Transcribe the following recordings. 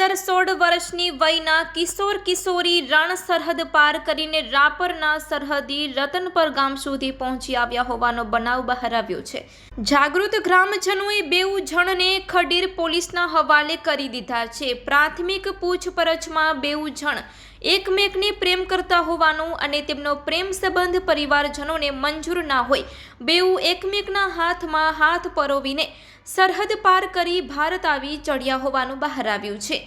15-16 વર્ષની વયના કિશોર કિશોરી રણ સરહદ પાર કરીને રાપરના સરહદી રતનપર ગામ સુધી પહોંચી આવ્યા હોવાનો બનાવ બહાર આવ્યો છે। જાગૃત ગ્રામજનોએ બેઉ જણને ખડીર પોલીસના હવાલે કરી દીધા છે। પ્રાથમિક પૂછપરછમાં બેઉ જણ એકમેકને પ્રેમ કરતા હોવાનું અને તેમનો પ્રેમ સંબંધ પરિવારજનોને મંજૂર ના હોય બેઉ એકમેકના હાથમાં હાથ પરોવીને સરહદ પાર કરી ભારત આવી ચડ્યા હોવાનું બહાર આવ્યું છે।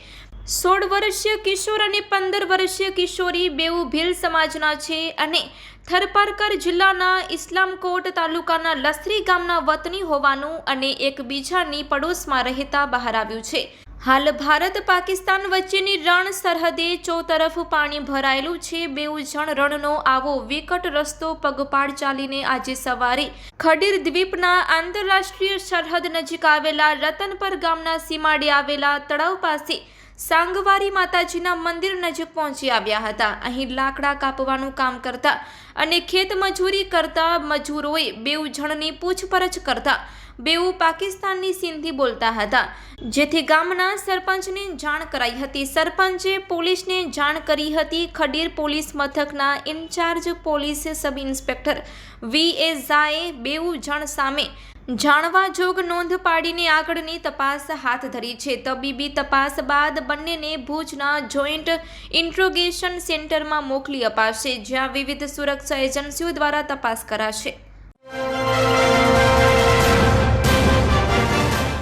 16 વર્ષીય કિશોર અને 15 વર્ષીય કિશોરી બેઉ ભીલ સમાજના છે અને થરપારકર જિલ્લાના ઇસ્લામકોટ તાલુકાના લસરી ગામના વતની હોવાનું અને એકબીજાની પડોશમાં રહેતા બહાર આવ્યું છે। હાલ ભારત પાકિસ્તાન વચ્ચેની રણ સરહદે ચોતરફ પાણી ભરાયેલું છે। બેઉ જણ રણનો આવો વિકટ રસ્તો પગપાળ ચાલીને આજે સવારે ખડીર દ્વીપના આંતરરાષ્ટ્રીય સરહદ નજીક આવેલા રતનપર ગામના સીમાડે આવેલા તળાવ પાસે સાંગવારી માતાજીના મંદિર નજીક પહોંચી આવ્યા હતા। અહીં લાકડા કાપવાનું કામ કરતા અને ખેત મજૂરી કરતા મજૂરોએ બેઉ જણની પૂછપરછ કરતા બેઉ પાકિસ્તાનની સિંધી બોલતા હતા, જેથી ગામના સરપંચને જાણ કરાઈ હતી। સરપંચે પોલીસને જાણ કરી હતી। ખડીર પોલીસ મથકના incharge police sub inspector V.A. ઝાએ બેઉ જણ સામે જાણવા જોગ નોંધ પાડીને આગળની તપાસ હાથ ધરી છે। તબીબી તપાસ બાદ બંનેને ભુજના જોઈન્ટ ઇન્ટ્રોગેશન સેન્ટરમાં મોકલી અપાશે, જ્યાં વિવિધ સુરક્ષા એજન્સીઓ દ્વારા તપાસ કરાશે।